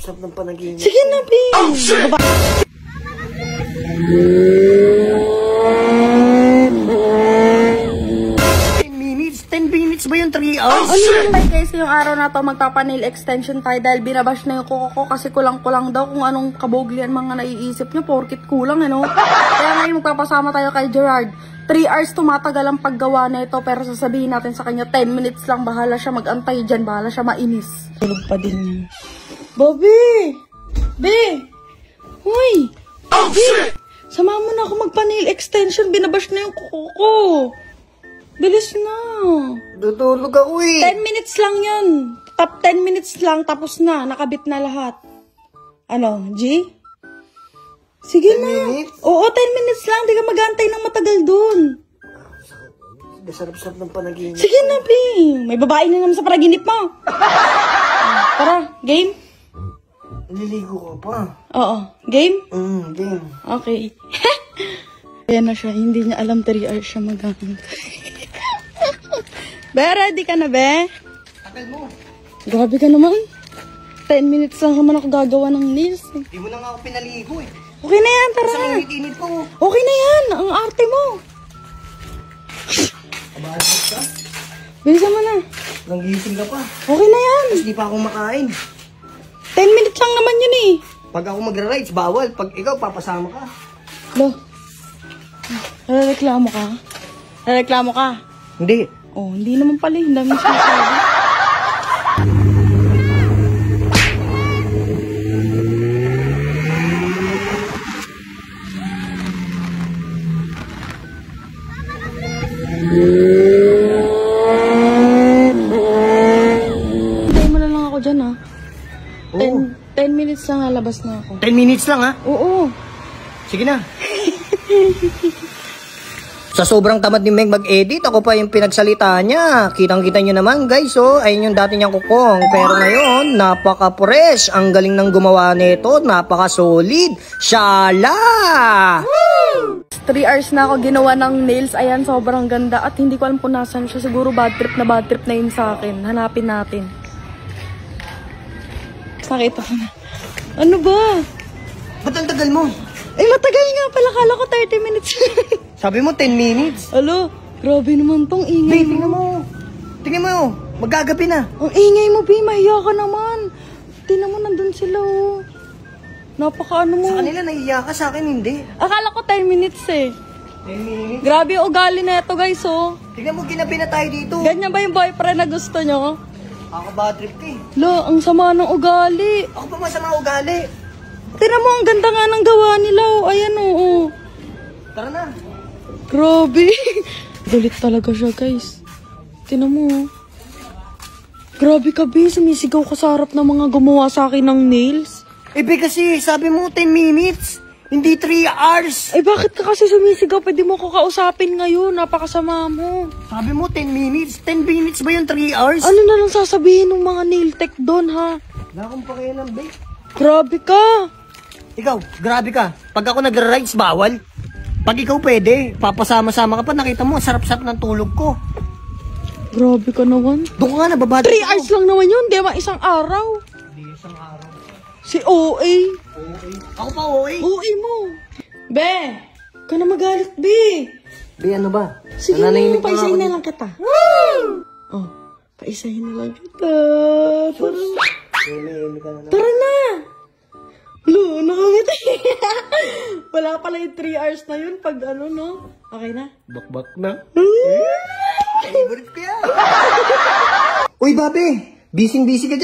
Sarap-sarap ng panaginip. Sige na, B. Oh, shit! 10 minutes ba yung 3 hours? Ano yun ba guys, yung araw na to magpapa-nail extension tayo dahil binabash na yung kuko ko kasi kulang-kulang daw kung anong kaboglian mga naiisip nyo, porkit kulang ano. Kaya ngayon magpapasama tayo kay Gerard. 3 hours tumatagal ang paggawa na ito pero sasabihin natin sa kanya 10 minutes lang, bahala siya magantay dyan, bahala siya mainis. Tulog pa din niya. Bobby! B! Hoy! Oh, B! Sama mo na ako magpa-nail extension, binabash na yung kuko ko. Bilis na. Tutulog ako eh. 10 minutes lang yun. Top 10 minutes lang, tapos na. Nakabit na lahat. Ano, G? Sige 10 na. minutes? Oo, 10 minutes lang. Di ka mag-aantay ng matagal dun. Sarap-sarap ng panaginip. Sige na, B. May babae na naman sa panaginip mo. Tara, game? Naliligo ka pa. Oo. Game? Game. Okay. Ayan na siya. Hindi niya alam 3 hours siya mag-aantay. Be, ready ka na, be? Tagal mo. Grabe ka naman. 10 minutes lang naman ako gagawa ng nails. Di mo na nga ako pinaligo eh. Okay na yan, tara. Isang init-init ko. Okay na yan, ang arte mo. Kabahan ka? Bilisan mo na. Nanggising ka pa. Okay na yan. Tapos di pa ako makain. 10 minutes lang naman yun eh. Pag ako magra-rides, bawal. Pag ikaw, papasama ka. Lo, reklamo ka? Reklamo ka? Hindi. Oh, hindi naman pala. Hindi naman sinasabi. Hintayin mo na lang ako dyan ha. 10 minutes lang lalabas na ako. 10 minutes lang ha? Oo. Sige na. Sa sobrang tamad ni Meg mag-edit, ako pa yung pinagsalita niya. Kitang-kita nyo naman guys, oh. Ayun yung dati niyang kukong. Pero ngayon, napaka-fresh. Ang galing ng gumawa nito. Napaka-solid. Shala! 3 hours na ako ginawa ng nails. Ayan, sobrang ganda. At hindi ko alam kung nasan siya. Siguro bad trip na yun sa akin. Hanapin natin. Nakita ko na. Ano ba? Ba't ang tagal mo? Eh, matagal nga pala. Kala ko 30 minutes. Sabi mo 10 minutes. Alo, grabe naman tong ingay Babe, tingnan mo. Tingnan mo. Magagabi na. Ang ingay mo, Bi. Mahiya ka naman. Tingnan mo, nandun sila, oh. Napaka-ano mo. Sa kanila nahiya ka, sa akin hindi. Akala ko 10 minutes, eh. 10 minutes? Grabe yung ugali na ito, guys, oh. Tingnan mo, ginabi na tayo dito. Ganyan ba yung boyfriend na gusto nyo? Ako bad trip ka eh. Lo, ang sama ng ugali. Ako pa masama ugali. Tingnan mo, ang ganda nga ng gawa nila, oh. Ayan, oh. Tara na. Grabe. Galit talaga siya, guys. Tingnan mo, oh. Grabe ka, Bi. Sumisigaw ka sa harap ng mga gumawa sa akin ng nails. Eh, be, kasi sabi mo 10 minutes. Hindi 3 hours. Eh, bakit ka kasi sumisigaw? Pwede mo ko kausapin ngayon. Napakasama mo. Sabi mo 10 minutes. 10 minutes ba yung 3 hours? Ano na lang sasabihin ng mga nail tech doon, ha? Wala akong pakialam, be. Grabe ka. Ikaw, grabe ka. Pag ako nagra-rides, bawal. Pag ikaw pwede, papasama-sama ka pa, nakita mo, sarap-sarap ng tulog ko. Grabe ka naman. Doon ka nga, nababado 3 hours lang naman yun. Di ba isang araw? Hindi, isang araw. Si OA. Okay. Ako pa, okay. OA mo. Be, ka na magalit, Be. Be, ano ba? Sige na, Nananahimik pa nga paisahin ako na dito. lang kita. Oh, paisahin na lang kita. Nananahimik ka na lang. Tara na. Lo, nakangiti. Wala pala yung 3 hours na yun pag ano, no? Okay na? Bakbak na. Favorite ko yan. Uy, babe. Busy-busy ka dyan.